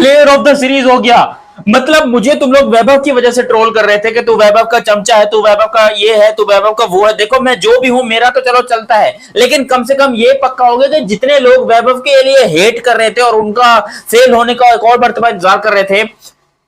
Player of the series हो गया। मतलब मुझे तुम लोग वैभव की वजह से ट्रोल कर रहे थे कि तू वैभव का चमचा है, तू वैभव का ये है, तू वैभव का वो है। देखो मैं जो भी हूं, मेरा तो चलो चलता है, लेकिन कम से कम ये पक्का हो गया कि जितने लोग वैभव के लिए हेट कर रहे थे और उनका फेल होने का एक और मर्तबा इंतजार कर रहे थे,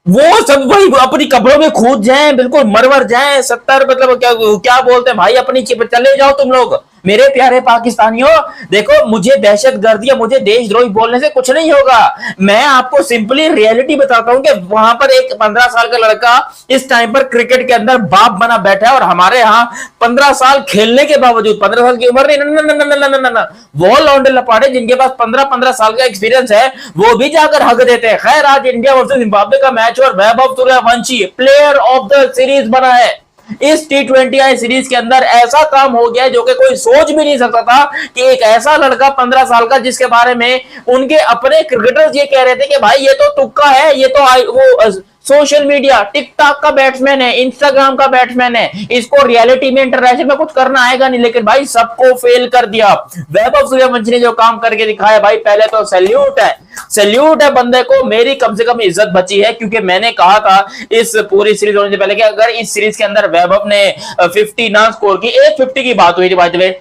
वो सब वही अपनी कब्रों में कूद जाए, बिल्कुल मरवर जाए। 70 मतलब क्या क्या बोलते हैं भाई, अपनी चले जाओ तुम लोग। मेरे प्यारे पाकिस्तानियों, देखो मुझे दहशतगर्द या मुझे देशद्रोही बोलने से कुछ नहीं होगा। मैं आपको सिंपली रियलिटी बताता हूं कि वहां पर एक 15 साल का लड़का इस टाइम पर क्रिकेट के अंदर बाप बना बैठा है, और हमारे यहाँ 15 साल खेलने के बावजूद, 15 साल की उम्र नहीं, वो लौंडे लपाटे जिनके पास 15-15 साल का एक्सपीरियंस है, वो भी जाकर हक देते हैं। खैर, आज इंडिया वर्सेस जिम्बाब्वे का मैच और Vaibhav Suryavanshi player of the series बना है। इस T20I सीरीज के अंदर ऐसा काम हो गया है जो कि कोई सोच भी नहीं सकता था कि एक ऐसा लड़का 15 साल का, जिसके बारे में उनके अपने क्रिकेटर्स ये कह रहे थे कि भाई ये तो तुक्का है, ये तो वो सोशल मीडिया टिकटॉक का बैट्समैन है, इंस्टाग्राम का बैट्समैन है, इसको रियलिटी में इंटरनेशनल में कुछ करना आएगा नहीं। लेकिन भाई सबको फेल कर दिया। वैभव सूर्यवंशी ने जो काम करके दिखाया भाई, पहले तो सैल्यूट है बंदे को। मेरी कम से कम इज्जत बची है, क्योंकि मैंने कहा था इस पूरी सीरीज होने से पहले कि अगर इस सीरीज के अंदर वैभव ने 50 ना स्कोर की, 150 की बात हुई थी बाय द वे,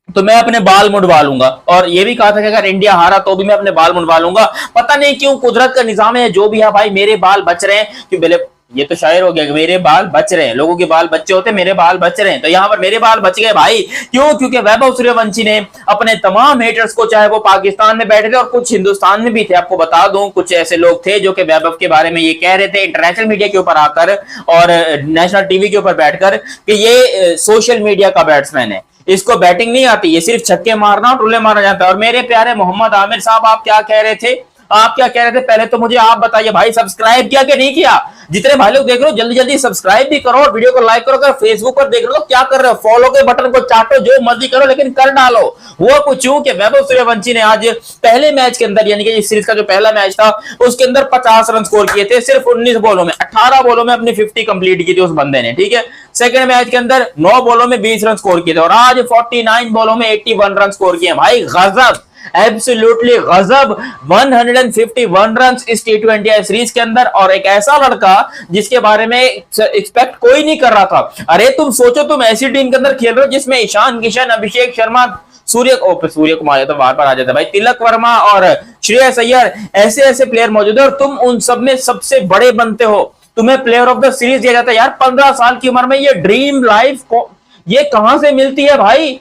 तो मैं अपने बाल मुंडवा लूंगा। और ये भी कहा था कि अगर इंडिया हारा तो भी मैं अपने बाल मुंडवा लूंगा। पता नहीं क्यों कुदरत का निजाम है, जो भी है भाई, मेरे बाल बच रहे हैं। कि पहले ये तो शायर हो गया कि मेरे बाल बच रहे हैं, लोगों के बाल बच्चे होते, मेरे बाल बच रहे हैं, तो यहाँ पर मेरे बाल बच गए भाई। क्यों? क्योंकि वैभव सूर्यवंशी ने अपने तमाम हेटर्स को, चाहे वो पाकिस्तान में बैठे थे और कुछ हिंदुस्तान में भी थे, आपको बता दूं कुछ ऐसे लोग थे जो कि वैभव के बारे में ये कह रहे थे इंटरनेशनल मीडिया के ऊपर आकर और नेशनल टीवी के ऊपर बैठकर कि ये सोशल मीडिया का बैट्समैन है, इसको बैटिंग नहीं आती, ये सिर्फ छक्के मारना और टुल्ले मारना जानता है। और मेरे प्यारे मोहम्मद आमिर साहब, आप क्या कह रहे थे? पहले तो मुझे आप बताइए भाई, सब्सक्राइब किया कि नहीं किया? जितने भाई लोग देख रहे हो जल्दी जल्दी सब्सक्राइब भी करो और वीडियो को लाइक करो। अगर फेसबुक पर देख रहे हो क्या कर रहे हो? फॉलो के बटन को चाटो, जो मर्जी करो, लेकिन कर डालो। वो पूछूं कि वैभव सूर्यवंशी ने आज पहले मैच के अंदर, यानी कि इस सीरीज का जो पहला मैच था उसके अंदर 50 रन स्कोर किए थे, सिर्फ 19 बॉलों में। 18 बॉलों में अपनी 50 कंप्लीट की थी उस बंदे ने, ठीक है। सेकंड मैच के अंदर 9 बॉलों में 20 रन स्कोर किए थे, और आज 49 बॉलों में 81 रन स्कोर किए। भाई गजब, एब्सोल्युटली गजब। 151 रन इस T20I सीरीज के अंदर, और एक ऐसा लड़का जिसके बारे में एक्सपेक्ट कोई नहीं कर रहा था। अरे तुम सोचो, तुम ऐसी टीम के अंदर खेल रहे हो जिसमें ईशान किशन, अभिषेक शर्मा, सूर्य कुमार तो बार बार आ जाता है भाई, तिलक वर्मा और श्रेयस अय्यर, ऐसे ऐसे प्लेयर मौजूद है, और तुम उन सब में सबसे बड़े बनते हो। तुम्हें प्लेयर ऑफ द सीरीज दिया जाता है। यार 15 साल की उम्र में ये ड्रीम लाइफ को ये कहां से मिलती है भाई?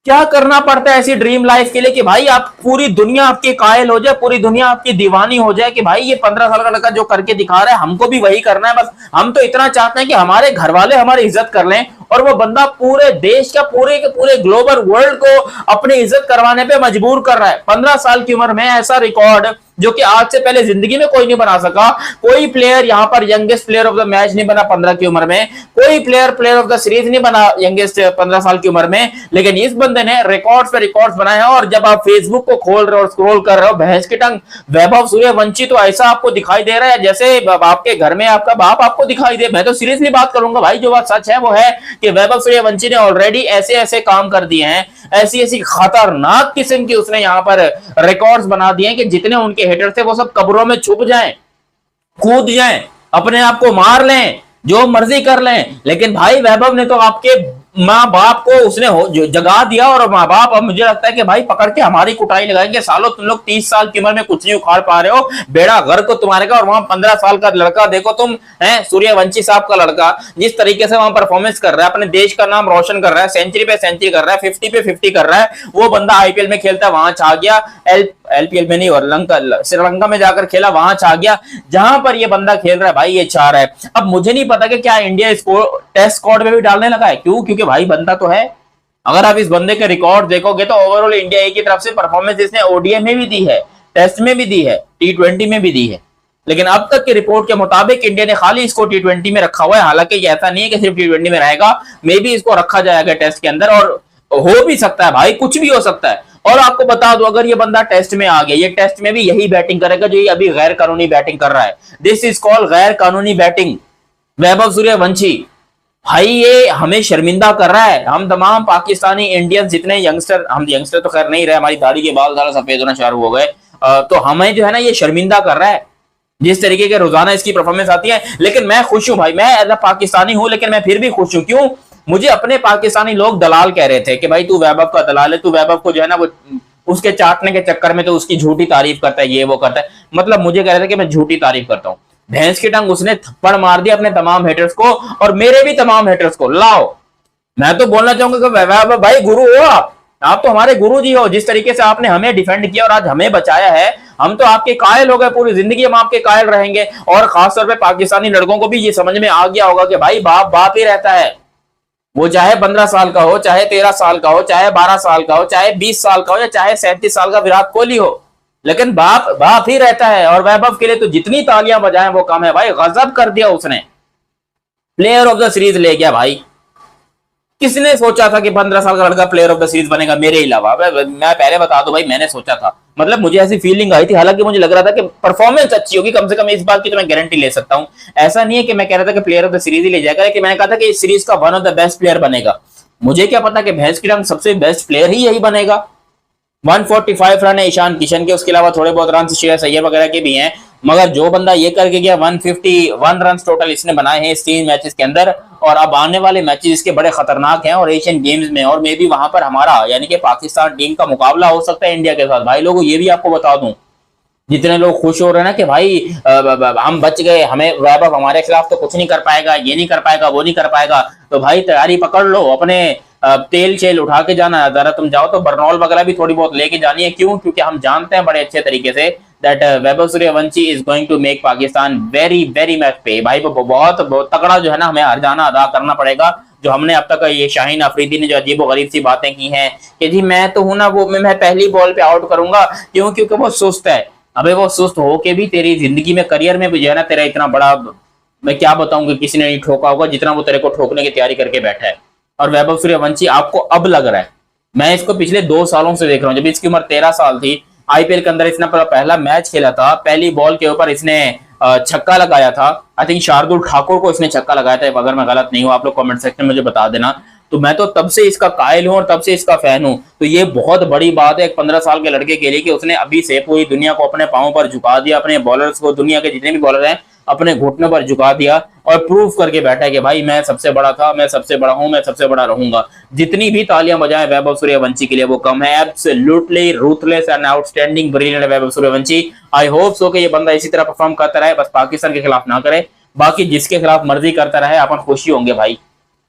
क्या करना पड़ता है ऐसी ड्रीम लाइफ के लिए कि भाई आप पूरी दुनिया आपकी कायल हो जाए, पूरी दुनिया आपकी दीवानी हो जाए कि भाई ये 15 साल का लड़का जो करके दिखा रहा है, हमको भी वही करना है। बस हम तो इतना चाहते हैं कि हमारे घर वाले हमारी इज्जत कर लें, और वो बंदा पूरे देश का, पूरे के पूरे ग्लोबल वर्ल्ड को अपनी इज्जत करवाने पे मजबूर कर रहा है। 15 साल की उम्र में ऐसा रिकॉर्ड जो कि आज से पहले जिंदगी में कोई नहीं बना सका। कोई प्लेयर यहाँ पर youngest player of the match नहीं बना 15 की उम्र में, कोई प्लेयर ऑफ द सीरीज नहीं बना यंगेस्ट 15 साल की उम्र में, लेकिन इस बंदे ने रिकॉर्ड्स पे रिकॉर्ड्स बनाए हैं। और जब आप फेसबुक को खोल रहे हो और स्क्रॉल कर रहे हो, भैंस की टंग वैभव सूर्यवंशी तो ऐसा आपको दिखाई दे रहा है जैसे आपके घर में आपका बाप आपको दिखाई दे। मैं तो सीरियसली बात करूंगा भाई, जो बात सच है वो है कि वैभव सूर्यवंशी ने ऑलरेडी ऐसे ऐसे काम कर दिए हैं, ऐसी ऐसी खतरनाक किस्म की उसने यहाँ पर रिकॉर्ड्स बना दिए हैं कि जितने उनके हेटर थे वो सब कब्रों में छुप जाएं, कूद जाएं, अपने आप को मार लें, जो मर्जी कर लें। लेकिन भाई वैभव ने तो आपके माँ बाप को उसने जगा दिया, और माँ बाप अब मुझे लगता है कि भाई पकड़ के हमारी कुटाई लगाएंगे। सालों तुम लोग 30 साल की उम्र में कुछ नहीं उखाड़ पा रहे हो, बेड़ा घर को तुम्हारे का। और वहां 15 साल का लड़का देखो तुम, है सूर्यवंशी साहब का लड़का, जिस तरीके से वहां परफॉर्मेंस कर रहा है, अपने देश का नाम रोशन कर रहा है, सेंचुरी पे सेंचुरी कर रहा है, 50 पे 50 कर रहा है। वो बंदा IPL में खेलता है, वहां छा गया। LPL में नहीं, और श्रीलंका में जाकर खेला, वहां छा गया। जहां पर ये बंदा खेल रहा है भाई, ये छा रहा है। अब मुझे नहीं पता कि क्या इंडिया इसको टेस्ट स्क्वाड में भी डालने लगा है। क्यों? क्योंकि भाई बंदा तो है। अगर आप इस बंदे के रिकॉर्ड देखोगे तो ओवरऑल इंडिया ए की तरफ से परफॉर्मेंस इसने ODI में भी दी है, टेस्ट में भी दी है, T20 में भी दी है। लेकिन अब तक की रिपोर्ट के मुताबिक इंडिया ने खाली इसको T20 में रखा हुआ है। हालांकि ये ऐसा नहीं है कि सिर्फ T20 में रहेगा, मे बी इसको रखा जाएगा टेस्ट के अंदर, और हो भी सकता है भाई, कुछ भी हो सकता है। और आपको बता दो, अगर ये बंदा टेस्ट में आ गया, ये टेस्ट में भी यही बैटिंग करेगा जो ये अभी गैर कानूनी बैटिंग कर रहा है। दिस इज कॉल्ड गैर कानूनी बैटिंग। वैभव सूर्यवंशी भाई ये हमें शर्मिंदा कर रहा है। हम तमाम पाकिस्तानी इंडियंस जितने यंगस्टर, हम यंगस्टर तो खैर नहीं रहे, हमारी दाढ़ी के बाल ज्यादा सफेद होना शुरू हो गए, तो हमें जो है ना ये शर्मिंदा कर रहा है जिस तरीके के रोजाना इसकी परफॉर्मेंस आती है। लेकिन मैं खुश हूं भाई, मैं एज अ पाकिस्तानी हूं, लेकिन मैं फिर भी खुश हूं। क्यों? मुझे अपने पाकिस्तानी लोग दलाल कह रहे थे कि भाई तू वैभव का दलाल है, तू वैभव को जो है ना वो उसके चाटने के चक्कर में तो उसकी झूठी तारीफ करता है, ये वो करता है। मतलब मुझे कह रहे थे कि मैं झूठी तारीफ करता हूं। भैंस की टंग उसने थप्पड़ मार दिया अपने तमाम हेटर्स को और मेरे भी तमाम हेटर्स को। लाओ, मैं तो बोलना चाहूंगा कि वैभव भाई गुरु हो आप तो हमारे गुरु जी हो। जिस तरीके से आपने हमें डिफेंड किया और आज हमें बचाया है, हम तो आपके कायल हो गए, पूरी जिंदगी हम आपके कायल रहेंगे। और खासतौर पे पाकिस्तानी लड़कों को भी ये समझ में आ गया होगा कि भाई बाप बाप ही रहता है। वो चाहे 15 साल का हो, चाहे 13 साल का हो, चाहे 12 साल का हो, चाहे 20 साल का हो, या चाहे 37 साल का विराट कोहली हो, लेकिन बाप बाप ही रहता है। और वैभव के लिए तो जितनी तालियां बजाएं वो कम है भाई। गजब कर दिया उसने, प्लेयर ऑफ द सीरीज ले गया भाई। किसने सोचा था कि 15 साल का लड़का प्लेयर ऑफ द सीरीज बनेगा मेरे अलावा? मैं पहले बता दूं भाई, मैंने सोचा था। मतलब मुझे ऐसी फीलिंग आई थी, हालांकि मुझे लग रहा था कि परफॉर्मेंस अच्छी होगी, कम से कम इस बात की तो मैं गारंटी ले सकता हूं। ऐसा नहीं है कि मैं कह रहा था कि प्लेयर ऑफ द सीरीज ही ले जाएगा, लेकिन मैंने कहा था कि इस सीरीज का one of the best player बनेगा। मुझे क्या पता कि भैंस की टंग सबसे बेस्ट प्लेयर ही यही बनेगा। 145 रन है ईशान किशन के, उसके अलावा थोड़े बहुत रन श्रेयस अय्यर वगैरह के भी हैं। मगर जो बंदा ये करके गया, 151 रन टोटल इसने बनाए हैं इस 3 मैचेस के अंदर। और अब आने वाले मैचेस इसके बड़े खतरनाक हैं और एशियन गेम्स में, और मे भी वहां पर हमारा यानी कि पाकिस्तान टीम का मुकाबला हो सकता है इंडिया के साथ। भाई लोगों, ये भी आपको बता दूं, जितने लोग खुश हो रहे हैं ना कि भाई हम बच गए, हमें वैभव हमारे खिलाफ तो कुछ नहीं कर पाएगा, ये नहीं कर पाएगा, वो नहीं कर पाएगा, तो भाई तैयारी पकड़ लो, अपने तेल शेल उठा के जाना। जरा तुम जाओ तो बर्नॉल वगैरह भी थोड़ी बहुत लेके जानी है। क्यों? क्योंकि हम जानते हैं बड़े अच्छे तरीके से that Vaibhav Suryavanshi is going to make Pakistan very very much pay. भाई बहुत तगड़ा जो है ना हमें हरजाना अदा करना पड़ेगा। जो हमने अब तक ये शाहीन अफरीदी ने जो अजीब गरीब सी बातें की हैं कि जी मैं तो हूं ना, वो मैं पहली बॉल पे आउट करूंगा। क्यों? क्योंकि वो सुस्त है। अबे वो सुस्त होके भी तेरी जिंदगी में, करियर में भी जो है ना, तेरा इतना बड़ा, मैं क्या बताऊं कि किसी ने नहीं ठोका होगा जितना वो तेरे को ठोकने की तैयारी करके बैठा है। और वैभव सूर्यवंशी आपको अब लग रहा है, मैं इसको पिछले 2 सालों से देख रहा हूं। जब इसकी उम्र 13 साल थी, आईपीएल के अंदर इसने पहला मैच खेला था, पहली बॉल के ऊपर इसने छक्का लगाया था। आई थिंक शार्दुल ठाकुर को इसने छक्का लगाया था, अगर मैं गलत नहीं हूं। आप लोग कमेंट सेक्शन में मुझे बता देना। तो मैं तो तब से इसका कायल हूं और तब से इसका फैन हूं। तो ये बहुत बड़ी बात है एक 15 साल के लड़के के लिए कि उसने अभी से पूरी दुनिया को अपने पांव पर झुका दिया, अपने बॉलर्स को, दुनिया के जितने भी बॉलर हैं अपने घुटनों पर झुका दिया और प्रूव करके बैठा है कि भाई मैं सबसे बड़ा था, मैं सबसे बड़ा हूं, मैं सबसे बड़ा रहूंगा। जितनी भी तालियां बजाएं वैभव सूर्यवंशी के लिए वो कम है। Absolutely ruthless and outstanding brilliant Vaibhav Suryavanshi. I hope so कि ये बंदा इसी तरह परफॉर्म करता रहे, बस पाकिस्तान के खिलाफ ना करे, बाकी जिसके खिलाफ मर्जी करता रहे, अपन खुशी होंगे भाई।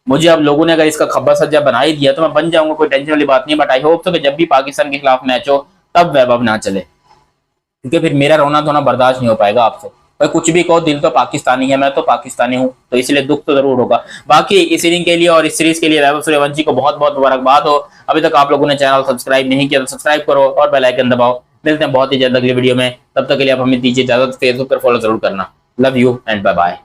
मुझे अब लोगों ने अगर इसका खब्बा सज्जा बना ही दिया तो मैं बन जाऊंगा, कोई टेंशन वाली बात नहीं। बट आई होप सो कि जब भी पाकिस्तान के खिलाफ मैच हो तब वैभव ना चले, क्योंकि फिर मेरा रोना धोना बर्दाश्त नहीं हो पाएगा आपसे। भाई कुछ भी कहो, दिल तो पाकिस्तानी है, मैं तो पाकिस्तानी हूं, तो इसलिए दुख तो जरूर होगा। बाकी इस इनिंग के लिए और इस सीरीज के लिए वैभव सूर्यवंशी को बहुत बहुत मुबारकबाद हो। अभी तक आप लोगों ने चैनल सब्सक्राइब नहीं किया तो सब्सक्राइब करो और बेल आइकन दबाओ। मिलते हैं बहुत ही जल्द अगली वीडियो में, तब तक के लिए आप हमें दीजिए इजाजत। फेसबुक पर फॉलो जरूर करना। Love you and bye bye.